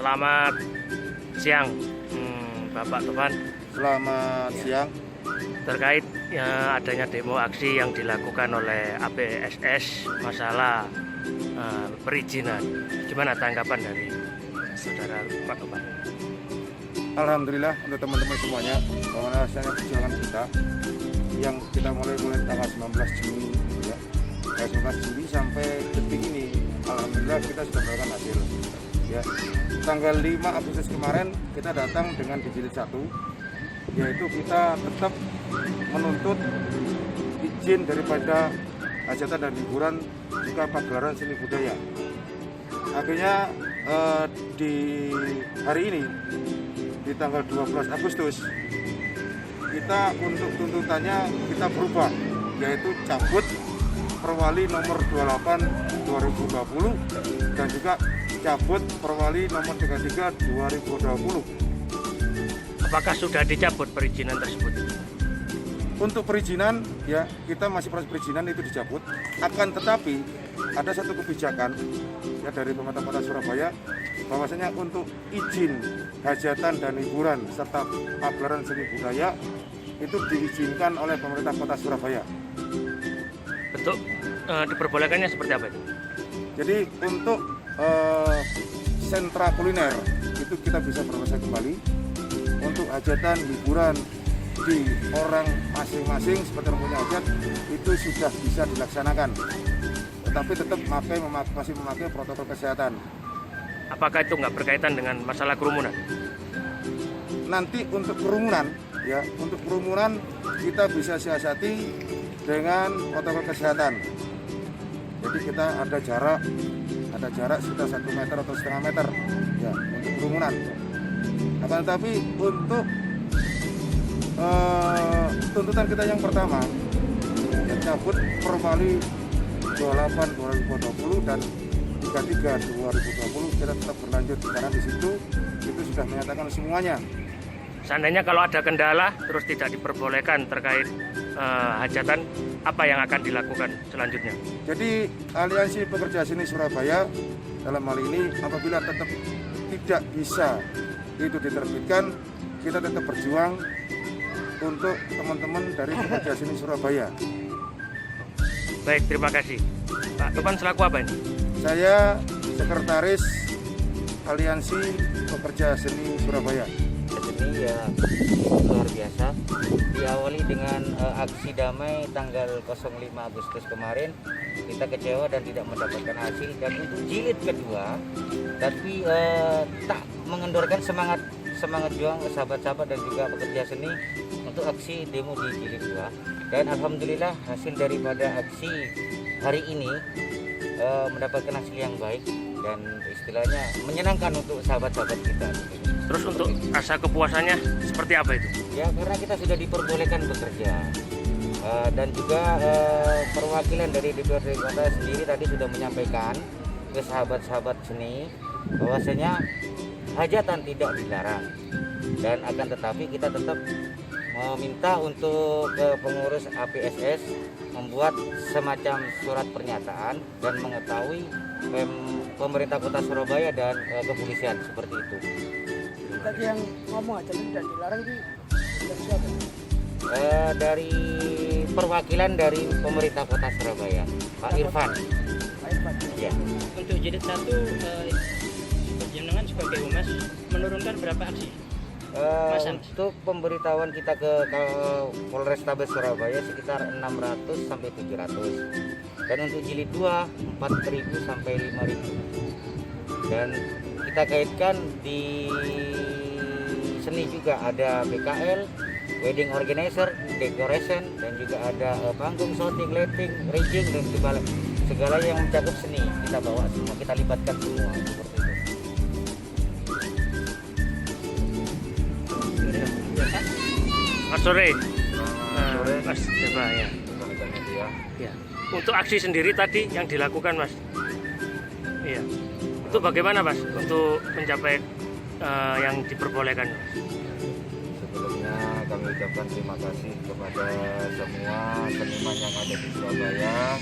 Selamat siang, Bapak Topan. Selamat siang. Terkait adanya demo aksi yang dilakukan oleh APSS masalah perizinan, gimana tanggapan dari saudara Pak Topan? Alhamdulillah untuk teman-teman semuanya, bahwa hasilnya perjuangan kita yang kita mulai tanggal 19 Juni ya. Dari 19 Juli sampai detik ini, alhamdulillah kita sudah mendapatkan hasil. Ya. Tanggal 5 Agustus kemarin kita datang dengan dijilid 1, yaitu kita tetap menuntut izin daripada hajatan dan hiburan juga pagelaran seni budaya. Akhirnya di hari ini di tanggal 12 Agustus kita untuk tuntutannya kita berubah, yaitu cabut Perwali nomor 28 2020 dan juga cabut Perwali nomor 33 2020. Apakah sudah dicabut perizinan tersebut? Untuk perizinan ya, kita masih proses perizinan itu dicabut. Akan tetapi ada satu kebijakan ya dari pemerintah Kota Surabaya, bahwasanya untuk izin hajatan dan hiburan serta pagelaran seni budaya itu diizinkan oleh pemerintah Kota Surabaya. Bentuk diperbolehkannya seperti apa itu? Jadi untuk sentra kuliner itu kita bisa beroperasi kembali. Untuk hajatan hiburan di orang masing-masing seperti yang punya hajat itu sudah bisa dilaksanakan, tetapi tetap masih memakai protokol kesehatan. Apakah itu nggak berkaitan dengan masalah kerumunan? Nanti untuk kerumunan ya, untuk kerumunan kita bisa siasati dengan protokol kesehatan. Jadi kita ada jarak sekitar 1 meter atau setengah meter ya untuk kerumunan. Akan tetapi untuk tuntutan kita yang pertama ya, cabut Perwali 28 2020 dan 33 2020 kita tetap berlanjut karena di situ itu sudah menyatakan semuanya. Seandainya kalau ada kendala terus tidak diperbolehkan terkait hajatan, apa yang akan dilakukan selanjutnya? Jadi Aliansi Pekerja Seni Surabaya dalam hal ini apabila tetap tidak bisa itu diterbitkan, kita tetap berjuang untuk teman-teman dari Pekerja Seni Surabaya. Baik, terima kasih. Pak Topan selaku apa ini? Saya Sekretaris Aliansi Pekerja Seni Surabaya. Ini ya luar biasa, diawali dengan aksi damai tanggal 05 Agustus kemarin. Kita kecewa dan tidak mendapatkan hasil, dan untuk jilid kedua tapi tak mengendorkan semangat juang sahabat-sahabat dan juga pekerja seni untuk aksi demo di jilid 2. Dan alhamdulillah hasil daripada aksi hari ini mendapatkan hasil yang baik dan istilahnya menyenangkan untuk sahabat-sahabat kita. Terus untuk rasa kepuasannya seperti apa itu? Ya karena kita sudah diperbolehkan bekerja dan juga perwakilan dari DPRD Kota sendiri tadi sudah menyampaikan ke sahabat-sahabat seni bahwasanya hajatan tidak dilarang, dan akan tetapi kita tetap meminta untuk pengurus APSS membuat semacam surat pernyataan dan mengetahui pemerintah Kota Surabaya dan kepolisian seperti itu. Tadi yang ngomong aja tidak dilarang itu dari siapa? Dari perwakilan dari pemerintah Kota Surabaya, Pak Irfan. Pak Irfan. Ya. Untuk jilid 1, jenengan sebagai humas menurunkan berapa aksi? Untuk pemberitahuan kita ke Polrestabes Surabaya sekitar 600 sampai 700, dan untuk jilid 2 4.000 sampai 5.000. Dan kita kaitkan di seni juga ada BKL, wedding organizer, decoration, dan juga ada panggung, shooting, lighting, rigging, dan segala yang mencakup seni kita bawa semua, kita libatkan semua seperti itu. Mas sore. Sore. Mas Deva ya. Ya. Untuk aksi sendiri tadi yang dilakukan Mas. Iya. Itu bagaimana Mas untuk mencapai yang diperbolehkan Mas? Sebelumnya kami ucapkan terima kasih kepada semua seniman yang ada di Surabaya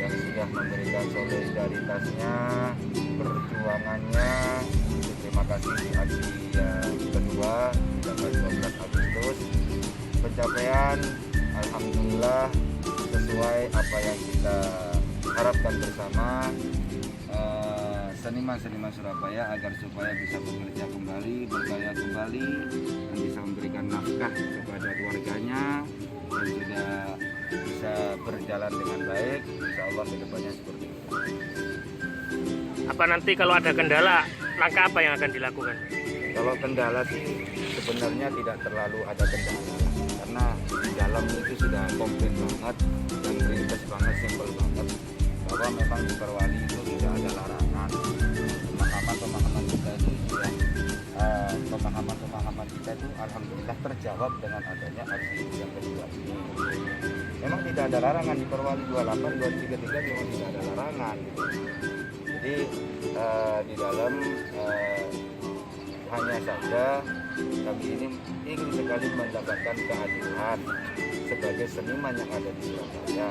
yang sudah memberikan solidaritasnya, perjuangannya. Terima berterima kasih di aksi yang kedua tanggal 12 Agustus. Pencapaian alhamdulillah sesuai apa yang kita harapkan bersama, seniman-seniman Surabaya agar supaya bisa bekerja kembali, berkarya kembali, dan bisa memberikan nafkah kepada keluarganya, dan juga bisa berjalan dengan baik. Insya Allah kedepannya seperti itu. Apa nanti kalau ada kendala, langkah apa yang akan dilakukan? Kalau kendala sih sebenarnya tidak terlalu ada kendala, karena di dalam itu sudah komplit banget dan ringkas banget, simpel banget, bahwa memang di Perwali itu tidak ada larangan. Pemahaman kita itu sudah pemahaman kita itu alhamdulillah terjawab dengan adanya aksi yang kedua ini. Memang tidak ada larangan di Perwali 28, 233 memang tidak ada larangan gitu. Jadi di dalam hanya saja kami ini ingin sekali mendapatkan keadilan sebagai seniman yang ada di Surabaya.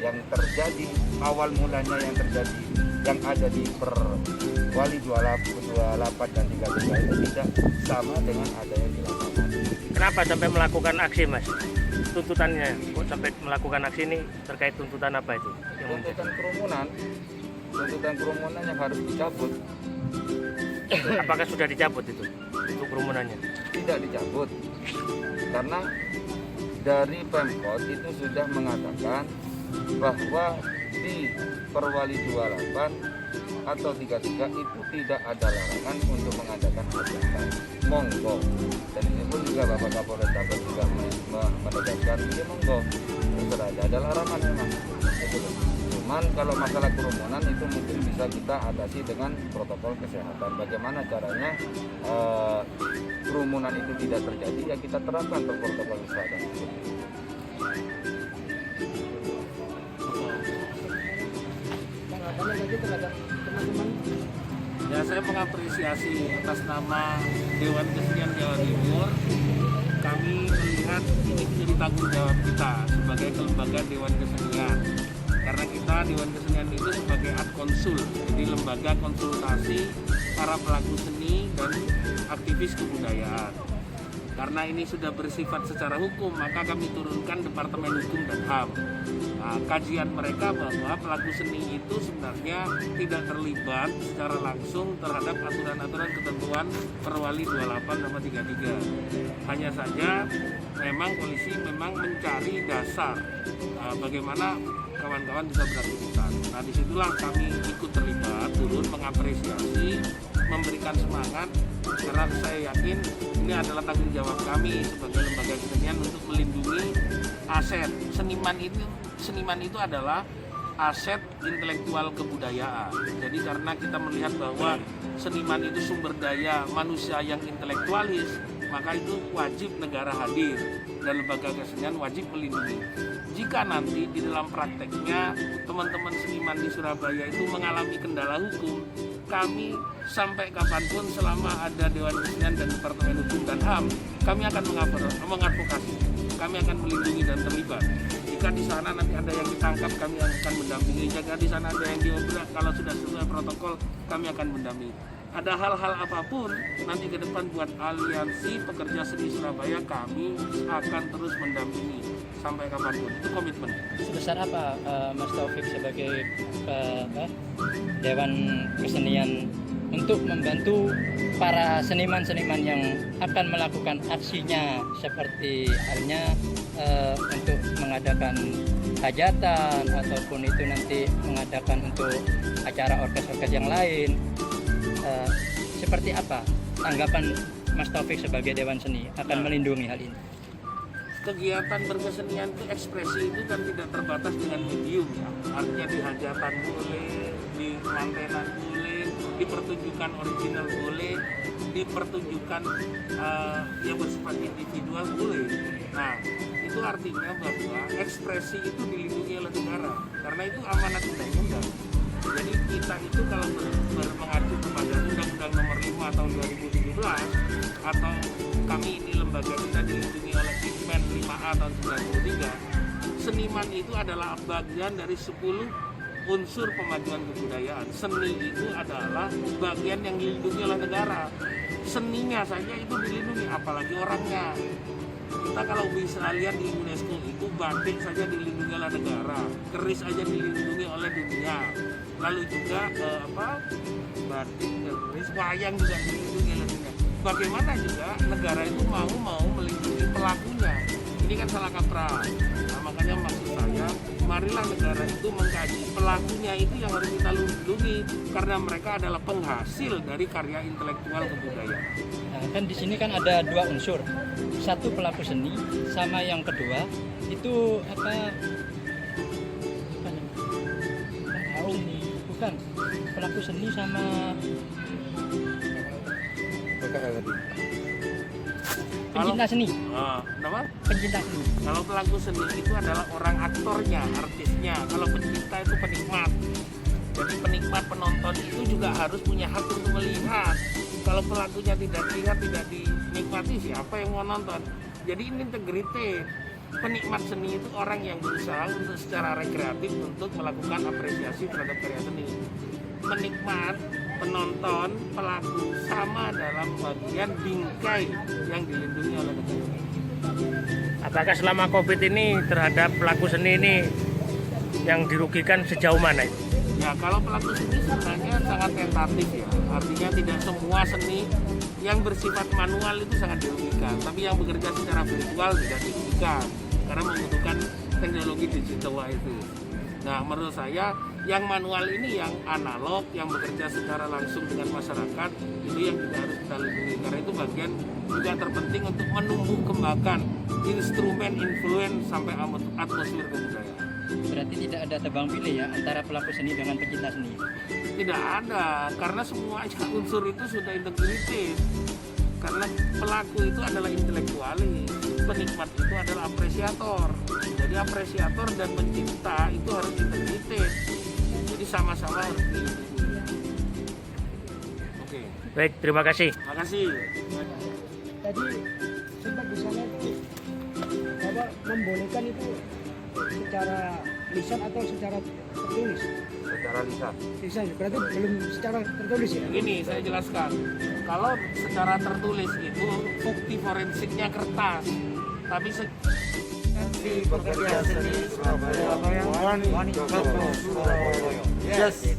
Yang terjadi awal mulanya yang ada di Perwali 28 dan 33 itu tidak sama dengan ada yang di lapangan. Kenapa sampai melakukan aksi, Mas? Tuntutannya kok sampai melakukan aksi ini terkait tuntutan apa itu? Tuntutan kerumunan yang harus dicabut. Apakah sudah dicabut itu untuk kerumunannya? Tidak dicabut karena dari Pemkot itu sudah mengatakan bahwa di Perwali 28 atau 33 itu tidak ada larangan untuk mengadakan hajatan. Monggo. Dan ini pun juga Bapak Kapolres Tabes juga menegaskan, ya monggo. Tidak ada larangan memang. Cuman kalau masalah kerumunan itu mungkin bisa kita atasi dengan protokol kesehatan. Bagaimana caranya kerumunan itu tidak terjadi, ya kita terapkan protokol kesehatan. Tanggapannya lagi terhadap teman-teman. Ya, saya mengapresiasi atas nama Dewan Kesenian Jawa Timur. Kami melihat ini menjadi tanggung jawab kita sebagai kelembagaan Dewan Kesenian. Karena kita Dewan Kesenian itu sebagai ad konsul, jadi lembaga konsultasi para pelaku seni dan aktivis kebudayaan. Karena ini sudah bersifat secara hukum, maka kami turunkan Departemen Hukum dan HAM. Nah, kajian mereka bahwa pelaku seni itu sebenarnya tidak terlibat secara langsung terhadap aturan-aturan ketentuan Perwali 28 sama 33. Hanya saja memang polisi memang mencari dasar bagaimana kawan-kawan bisa beraktivitas. Nah, disitulah kami ikut terlibat, turun mengapresiasi, memberikan semangat, karena saya yakin ini adalah tanggung jawab kami sebagai lembaga kesenian untuk melindungi aset seniman itu adalah aset intelektual kebudayaan. Jadi karena kita melihat bahwa seniman itu sumber daya manusia yang intelektualis, maka itu wajib negara hadir dan lembaga kesenian wajib melindungi. Jika nanti di dalam prakteknya teman-teman seniman di Surabaya itu mengalami kendala hukum, kami sampai kapanpun selama ada Dewan Kesenian dan Departemen Hukum dan HAM, kami akan mengadvokasi, kami akan melindungi dan terlibat. Jika di sana nanti ada yang ditangkap, kami akan mendampingi. Jika di sana ada yang diobrak, kalau sudah sesuai protokol, kami akan mendampingi. Ada hal-hal apapun nanti ke depan buat aliansi pekerja seni Surabaya, kami akan terus mendampingi sampai kapanpun. Itu komitmen. Sebesar apa Mas Taufik sebagai Dewan Kesenian untuk membantu para seniman-seniman yang akan melakukan aksinya, seperti halnya untuk mengadakan hajatan ataupun itu nanti mengadakan untuk acara orkes-orkes yang lain, seperti apa tanggapan Mas Taufik sebagai Dewan Seni akan melindungi hal ini? Kegiatan berkesenian itu, ekspresi itu kan tidak terbatas dengan medium ya. Artinya di hajatan boleh, di mantenan boleh, di pertunjukan original boleh, di pertunjukan yang bersifat individual boleh. Nah, itu artinya bahwa ekspresi itu dilindungi oleh negara karena itu amanat undang-undang. Jadi kita itu kalau mengacu kepada Undang-Undang Nomor 5 tahun 2017 atau kami ini lembaga kita dilindungi oleh Inmen 5A tahun 93, seniman itu adalah bagian dari 10 unsur pemajuan kebudayaan. Seni itu adalah bagian yang dilindungi oleh negara. Seninya saja itu dilindungi, apalagi orangnya. Kita kalau bisa lihat di UNESCO itu batik saja dilindungi oleh negara, keris aja dilindungi oleh dunia. Lalu juga batik, keris, wayang juga dilindungi oleh dunia. Bagaimana juga negara itu mau melindungi pelakunya? Ini kan salah kaprah. Nah, makanya maksud saya, marilah negara itu mengkaji pelakunya itu yang harus kita lindungi karena mereka adalah penghasil dari karya intelektual kebudayaan. Nah, kan di sini kan ada dua unsur. Satu pelaku seni, sama yang kedua itu bukan pelaku seni sama pencinta seni. Kenapa? Pencinta seni. Kalau pelaku seni itu adalah orang aktornya, artisnya. Kalau pencinta itu penikmat. Jadi penikmat, penonton itu juga harus punya hak untuk melihat. Kalau pelakunya tidak lihat, tidak dinikmati, siapa yang mau nonton? Jadi ini integriti. Penikmat seni itu orang yang berusaha untuk secara rekreatif untuk melakukan apresiasi terhadap karya seni. Penikmat, penonton, pelaku sama dalam bagian bingkai yang dilindungi oleh negara. Apakah selama COVID ini terhadap pelaku seni ini yang dirugikan sejauh mana? Ya, kalau pelaku seni sebenarnya sangat tentatif ya. Artinya tidak semua seni yang bersifat manual itu sangat dirugikan. Tapi yang bekerja secara virtual tidak dirugikan karena membutuhkan teknologi digital itu. Nah, menurut saya yang manual ini, yang analog, yang bekerja secara langsung dengan masyarakat, itu yang juga harus kita lindungi. Karena itu bagian juga terpenting untuk menumbuh kembangkan instrumen influence sampai atmosfer kebudayaan. Berarti tidak ada tebang pilih ya antara pelaku seni dengan pencinta seni. Tidak ada, karena semua unsur itu sudah integrated. Karena pelaku itu adalah intelektualis, penikmat itu adalah apresiator. Jadi apresiator dan pencinta itu harus integrated. Jadi sama-sama harus dilindungi. Oke. Baik, terima kasih. Terima kasih. Tadi sempat di sana itu Bapak membolehkan itu secara lisan atau secara tertulis? Secara lisan. Lisan, berarti belum secara tertulis ya? Begini saya jelaskan. Kalau secara tertulis itu bukti forensiknya kertas. Tapi Pekerja seni Surabaya, Wani Joko Surabaya. Yes.